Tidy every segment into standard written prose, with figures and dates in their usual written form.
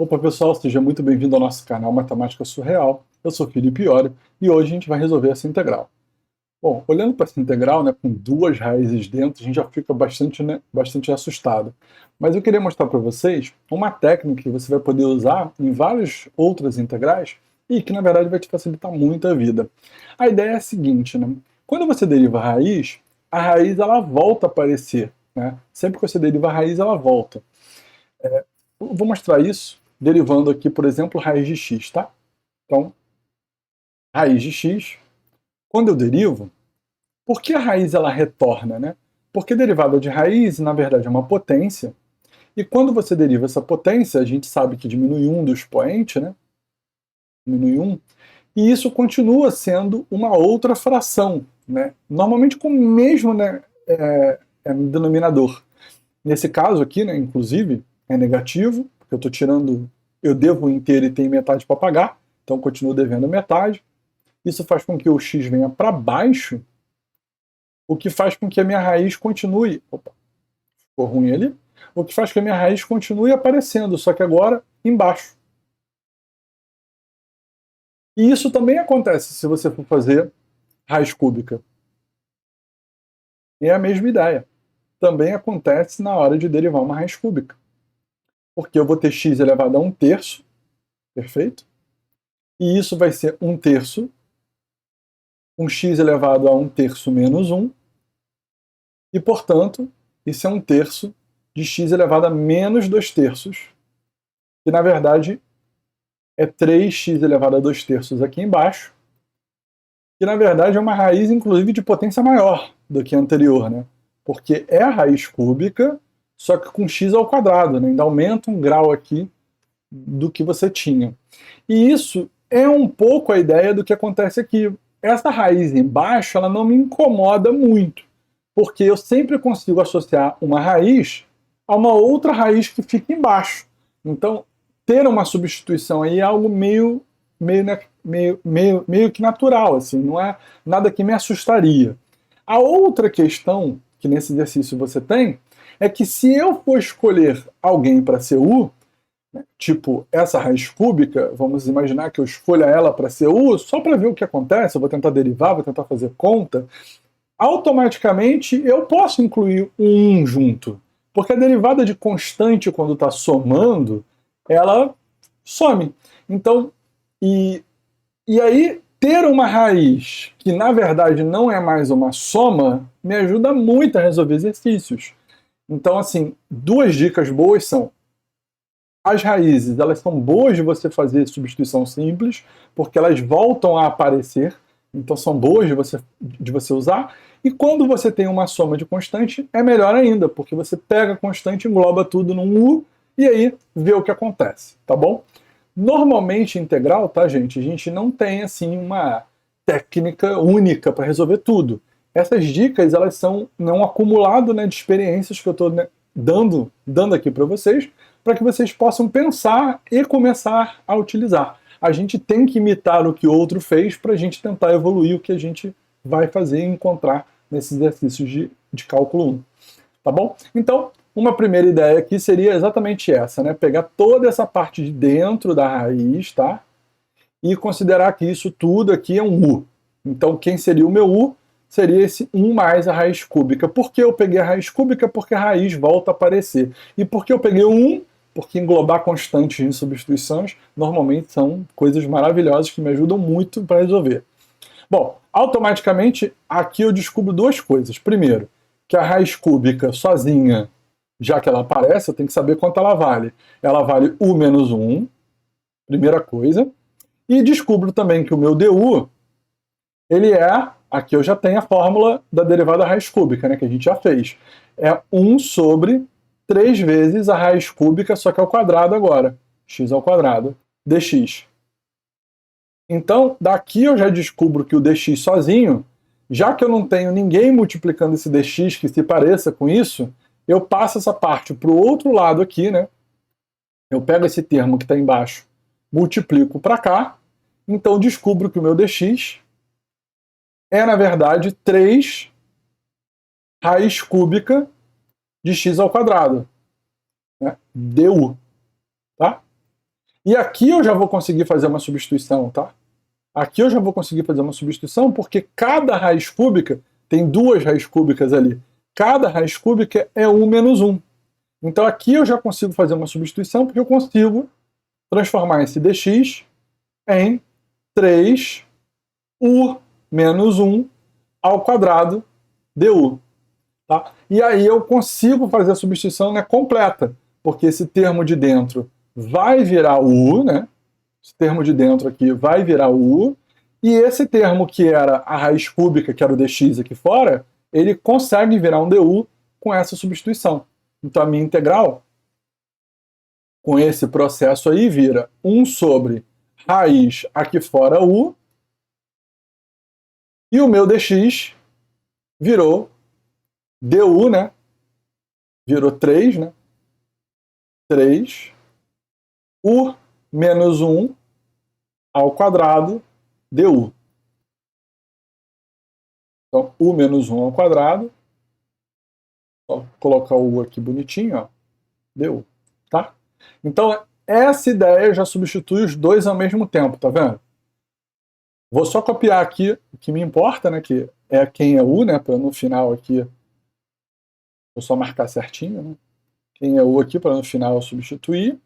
Opa pessoal, seja muito bem-vindo ao nosso canal Matemática Surreal. Eu sou Felipe Iório e hoje a gente vai resolver essa integral. Bom, olhando para essa integral, né, com duas raízes dentro, a gente já fica bastante assustado. Mas eu queria mostrar para vocês uma técnica que você vai poder usar em várias outras integrais e que na verdade vai te facilitar muito a vida. A ideia é a seguinte, né? Quando você deriva a raiz ela volta a aparecer, né? Sempre que você deriva a raiz, ela volta. Eu vou mostrar isso derivando aqui, por exemplo, raiz de x, tá? Então, raiz de x, quando eu derivo, por que a raiz ela retorna, né? Porque derivada de raiz, na verdade, é uma potência, e quando você deriva essa potência, a gente sabe que diminui um do expoente, né? Diminui um, e isso continua sendo uma outra fração, né? Normalmente com o mesmo, né, denominador. Nesse caso aqui, né, inclusive, é negativo, porque eu estou tirando, eu devo o inteiro e tem metade para pagar, então eu continuo devendo metade. Isso faz com que o x venha para baixo, o que faz com que a minha raiz continue. Opa, ficou ruim ali. O que faz com que a minha raiz continue aparecendo, só que agora embaixo. E isso também acontece se você for fazer raiz cúbica. É a mesma ideia. Também acontece na hora de derivar uma raiz cúbica. Porque eu vou ter x elevado a 1/3, perfeito? E isso vai ser 1/3, um x elevado a 1/3 menos 1, e, portanto, isso é 1/3 de x elevado a menos 2/3, que, na verdade, é 3x elevado a 2/3 aqui embaixo, que, na verdade, é uma raiz, inclusive, de potência maior do que a anterior, né? Porque é a raiz cúbica, só que com x ao quadrado, né? Ainda aumenta um grau aqui do que você tinha. E isso é um pouco a ideia do que acontece aqui. Essa raiz embaixo, ela não me incomoda muito, porque eu sempre consigo associar uma raiz a uma outra raiz que fica embaixo. Então, ter uma substituição aí é algo meio que natural, assim, não é nada que me assustaria. A outra questão que nesse exercício você tem é que se eu for escolher alguém para ser U, tipo essa raiz cúbica, vamos imaginar que eu escolha ela para ser U, só para ver o que acontece, eu vou tentar derivar, vou tentar fazer conta, automaticamente eu posso incluir um 1 junto. Porque a derivada de constante, quando está somando, ela some. Então, e aí, ter uma raiz que na verdade não é mais uma soma, me ajuda muito a resolver exercícios. Então, assim, duas dicas boas são: as raízes, elas são boas de você fazer substituição simples, porque elas voltam a aparecer, então são boas de você usar. E quando você tem uma soma de constante, é melhor ainda, porque você pega a constante, engloba tudo num U, e aí vê o que acontece, tá bom? Normalmente integral, tá, gente? A gente não tem, assim, uma técnica única para resolver tudo. Essas dicas, elas são um acumulado, né, de experiências que eu estou, né, dando aqui para vocês que vocês possam pensar e começar a utilizar. A gente tem que imitar o que o outro fez para a gente tentar evoluir o que a gente vai fazer e encontrar nesses exercícios de cálculo 1. Tá bom? Então, uma primeira ideia aqui seria exatamente essa, né? Pegar toda essa parte de dentro da raiz, tá? E considerar que isso tudo aqui é um U. Então, quem seria o meu U? Seria esse 1 mais a raiz cúbica. Por que eu peguei a raiz cúbica? Porque a raiz volta a aparecer. E por que eu peguei o 1? Porque englobar constantes em substituições normalmente são coisas maravilhosas que me ajudam muito para resolver. Bom, automaticamente aqui eu descubro duas coisas. Primeiro, que a raiz cúbica sozinha, já que ela aparece, eu tenho que saber quanto ela vale. Ela vale U menos 1, primeira coisa. E descubro também que o meu du, ele é, aqui eu já tenho a fórmula da derivada da raiz cúbica, né, que a gente já fez. É 1 sobre 3 vezes a raiz cúbica, só que ao quadrado agora. X ao quadrado, dx. Então, daqui eu já descubro que o dx sozinho, já que eu não tenho ninguém multiplicando esse dx que se pareça com isso, eu passo essa parte para o outro lado aqui, né? Eu pego esse termo que está embaixo, multiplico para cá, então descubro que o meu dx é, na verdade, 3 raiz cúbica de x ao quadrado, né? du, tá? E aqui eu já vou conseguir fazer uma substituição, tá? Aqui eu já vou conseguir fazer uma substituição porque cada raiz cúbica, tem duas raízes cúbicas ali, cada raiz cúbica é 1 menos 1. Então aqui eu já consigo fazer uma substituição porque eu consigo transformar esse dx em 3u menos 1 ao quadrado du. Tá? E aí eu consigo fazer a substituição, né, completa, porque esse termo de dentro vai virar u, né? Esse termo de dentro aqui vai virar u, e esse termo que era a raiz cúbica, que era o dx aqui fora, ele consegue virar um du com essa substituição. Então a minha integral, com esse processo aí, vira 1 sobre raiz aqui fora u, e o meu dx virou du, né? Virou 3, né? 3 u menos 1 ao quadrado du. Então, u menos 1 ao quadrado, vou colocar o u aqui bonitinho, ó, du, tá? Então, essa ideia já substitui os dois ao mesmo tempo, tá vendo? Vou só copiar aqui o que me importa, né, que é quem é u, né, para no final aqui, vou só marcar certinho, né? Quem é u aqui para no final eu substituir.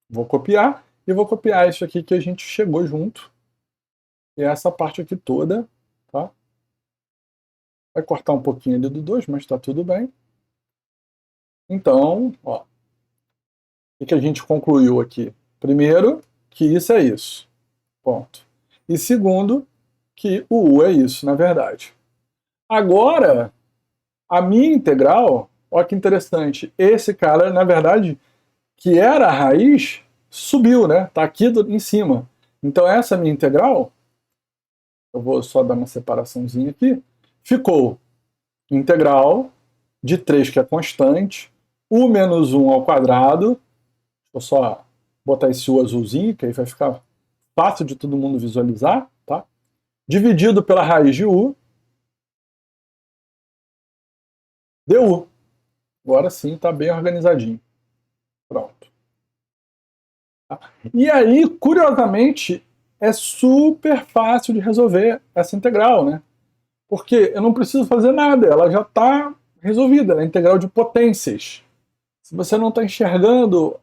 Vou copiar e vou copiar isso aqui que a gente chegou junto. E essa parte aqui toda, tá? Vai cortar um pouquinho ali do 2, mas tá tudo bem. Então, ó, o que a gente concluiu aqui? Primeiro, que isso é isso. Ponto. E segundo, que o u é isso, na verdade. Agora, a minha integral, ó que interessante, esse cara, na verdade, que era a raiz, subiu, né? Tá aqui em cima. Então essa minha integral, eu vou só dar uma separaçãozinha aqui, ficou integral de 3, que é constante, u menos 1 ao quadrado, vou só botar esse u azulzinho, que aí vai ficar fácil de todo mundo visualizar, tá? Dividido pela raiz de u, du. Agora sim, está bem organizadinho. Pronto. E aí, curiosamente, é super fácil de resolver essa integral, né? Porque eu não preciso fazer nada, ela já está resolvida, é a integral de potências. Se você não está enxergando,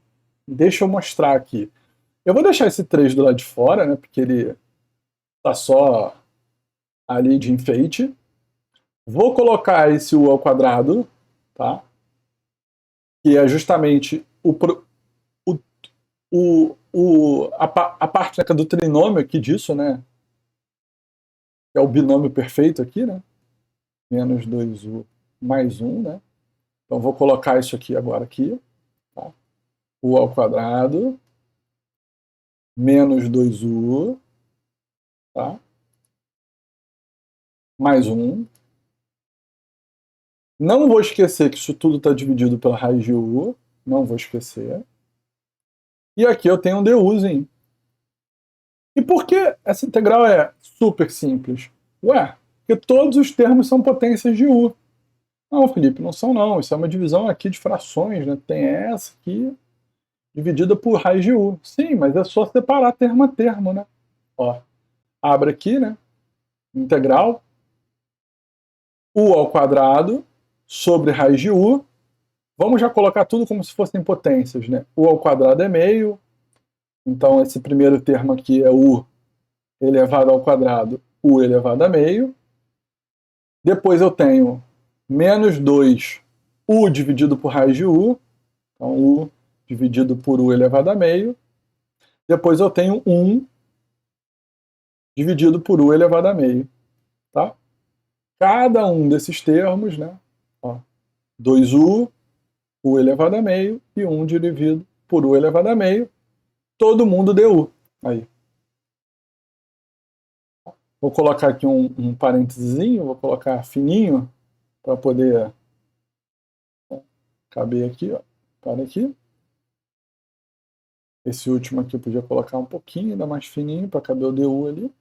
deixa eu mostrar aqui. Eu vou deixar esse 3 do lado de fora, né? Porque ele está só ali de enfeite. Vou colocar esse u ao quadrado, tá? Que é justamente a parte do trinômio aqui disso, né? Que é o binômio perfeito aqui, né? Menos 2u mais 1, né? Então vou colocar isso aqui agora aqui, tá? U ao quadrado menos 2u, tá? Mais 1. Não vou esquecer que isso tudo está dividido pela raiz de u, não vou esquecer. E aqui eu tenho um duzinho. E por que essa integral é super simples? Ué, porque todos os termos são potências de u. Não, Felipe, não são não. Isso é uma divisão aqui de frações, né? Tem essa aqui dividida por raiz de u. Sim, mas é só separar termo a termo, né? Ó, abre aqui, né? Integral u ao quadrado sobre raiz de u. Vamos já colocar tudo como se fossem potências, né? U ao quadrado é meio. Então esse primeiro termo aqui é u elevado ao quadrado, u elevado a meio. Depois eu tenho menos 2 u dividido por raiz de u. Então u dividido por u elevado a meio. Depois eu tenho 1 dividido por u elevado a meio. Tá? Cada um desses termos, né? Ó, 2u, u elevado a meio, e 1 dividido por u elevado a meio. Todo mundo du. Aí. Vou colocar aqui um parênteses, vou colocar fininho, para poder caber aqui, ó. Para aqui. Esse último aqui eu podia colocar um pouquinho, ainda mais fininho, para caber o du ali.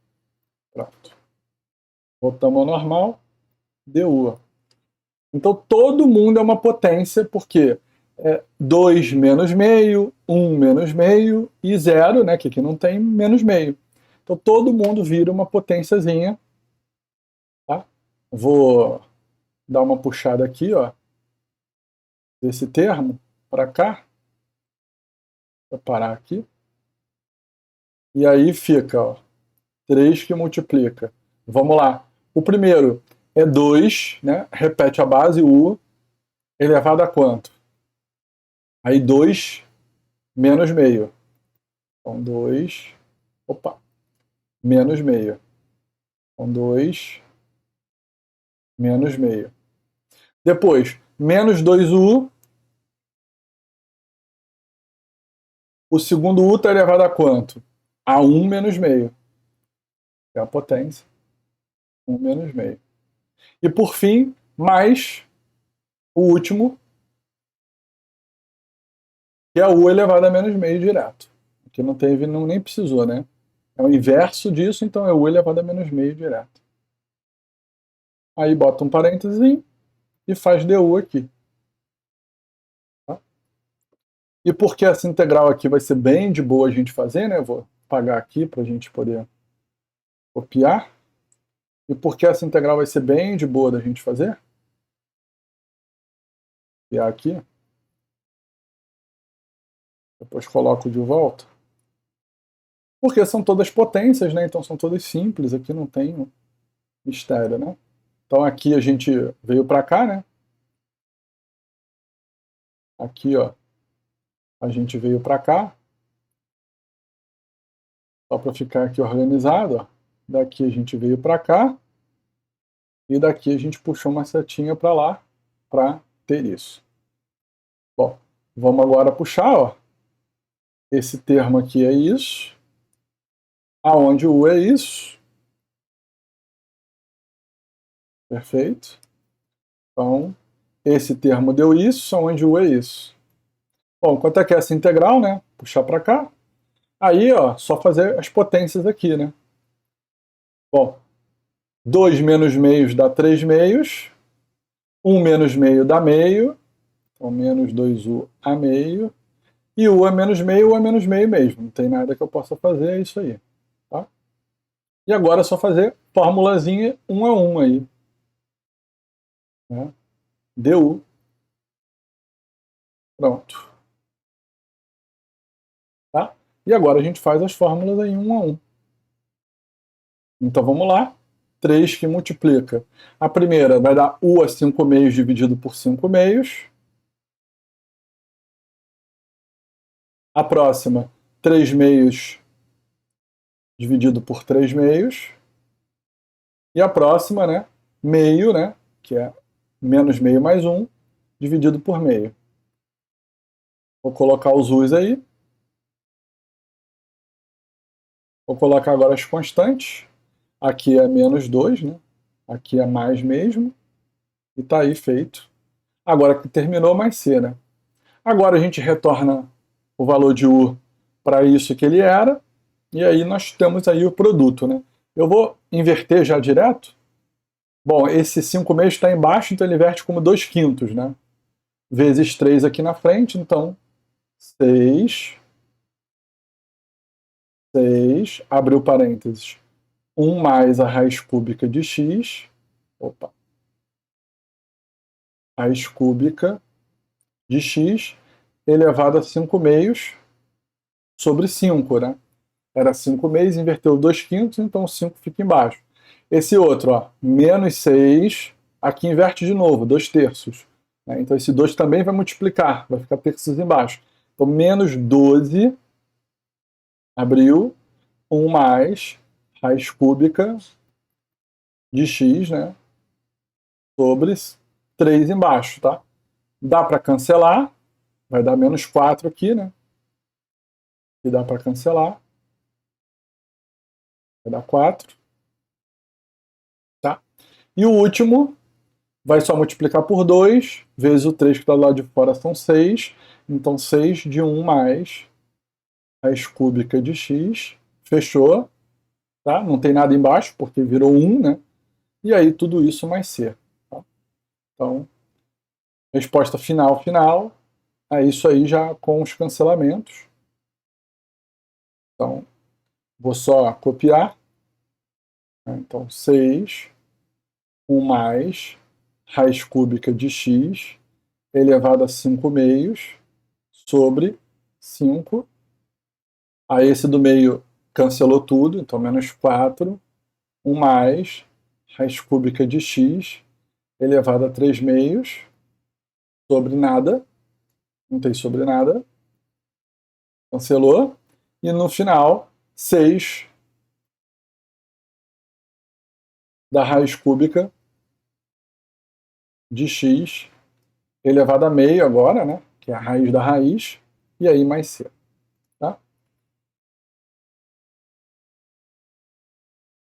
Pronto. Voltamos ao normal. Du. Então todo mundo é uma potência, porque 2 menos meio, 1 menos meio e 0, né, que aqui não tem menos meio. Então todo mundo vira uma potênciazinha. Tá? Vou dar uma puxada aqui, ó, desse termo para cá. Vou parar aqui. E aí fica, ó, 3 que multiplica. Vamos lá. O primeiro é 2, né? Repete a base, U, elevado a quanto? Aí 2 menos meio. Então 2, opa, menos meio. Então 2 menos meio. Depois, menos 2U. O segundo U está elevado a quanto? A 1 menos meio. É a potência. 1 menos meio. E por fim, mais o último, que é U elevado a menos meio direto. Aqui não teve, nem precisou, né? É o inverso disso, então é U elevado a menos meio direto. Aí bota um parênteses e faz DU aqui. Tá? E porque essa integral aqui vai ser bem de boa a gente fazer, né? Eu vou apagar aqui para a gente poder copiar. E porque essa integral vai ser bem de boa da gente fazer, copiar aqui, depois coloco de volta. Porque são todas potências, né? Então são todas simples, aqui não tem mistério, né? Então aqui a gente veio para cá, né? Aqui, ó, a gente veio para cá. Só para ficar aqui organizado, ó. Daqui a gente veio para cá. E daqui a gente puxou uma setinha para lá para ter isso. Bom, vamos agora puxar, ó. Esse termo aqui é isso. Aonde o U é isso. Perfeito. Então, esse termo deu isso, aonde o U é isso. Bom, quanto é que é essa integral, né? Puxar para cá. Aí, ó, só fazer as potências aqui, né? Bom, 2 menos meios dá 3 meios. 1 menos meio dá meio. Então, menos 2U a meio. E U é menos meio, U é menos meio mesmo. Não tem nada que eu possa fazer, é isso aí. Tá? E agora é só fazer formulazinha 1 a 1 aí. Né? DU. Pronto. Tá? E agora a gente faz as fórmulas aí 1 a 1. Então vamos lá. 3 que multiplica. A primeira vai dar U a 5 meios dividido por 5 meios. A próxima, 3 meios dividido por 3 meios. E a próxima, né, meio, né, que é menos meio mais 1, dividido por meio. Vou colocar os U's aí. Vou colocar agora as constantes. Aqui é menos 2, né? Aqui é mais mesmo. E está aí feito. Agora que terminou, mais C, né? Agora a gente retorna o valor de U para isso que ele era. E aí nós temos aí o produto, né? Eu vou inverter já direto. Bom, esse 5 meios está embaixo, então ele inverte como 2 quintos, né? Vezes 3 aqui na frente, então 6, abriu parênteses, 1 mais a raiz cúbica de x, opa, raiz cúbica de x elevado a 5 meios sobre 5, né? Era 5 meios, inverteu 2 quintos, então 5 fica embaixo. Esse outro, ó, menos 6, aqui inverte de novo, 2 terços. Né? Então esse 2 também vai multiplicar, vai ficar terços embaixo. Então menos 12, abriu, 1 mais raiz cúbica de x, né, sobre 3 embaixo, tá? Dá para cancelar, vai dar menos 4 aqui, né? E dá para cancelar. Vai dar 4. Tá? E o último vai só multiplicar por 2, vezes o 3 que está do lado de fora são 6. Então 6 de 1 mais raiz cúbica de x. Fechou. Tá? Não tem nada embaixo, porque virou 1, né? E aí tudo isso mais C. Tá? Então, resposta final, é isso aí já com os cancelamentos. Então, vou só copiar. Então, 6, 1 mais raiz cúbica de x elevado a 5 meios sobre 5. Aí esse do meio cancelou tudo, então menos 4. 1 mais raiz cúbica de x elevado a 3 meios sobre nada. Não tem sobre nada. Cancelou. E no final, 6 da raiz cúbica de x elevado a meio agora, né? Que é a raiz da raiz. E aí mais c. Tá?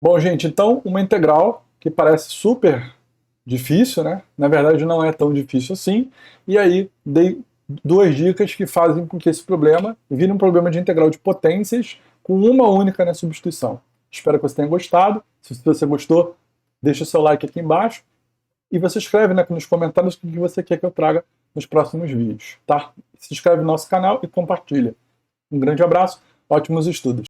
Bom, gente, então uma integral que parece super difícil, né? Na verdade não é tão difícil assim. E aí dei 2 dicas que fazem com que esse problema vire um problema de integral de potências com uma única, né, substituição. Espero que você tenha gostado. Se você gostou, deixa o seu like aqui embaixo e você escreve, né, nos comentários o que você quer que eu traga nos próximos vídeos, tá? Se inscreve no nosso canal e compartilha. Um grande abraço, ótimos estudos!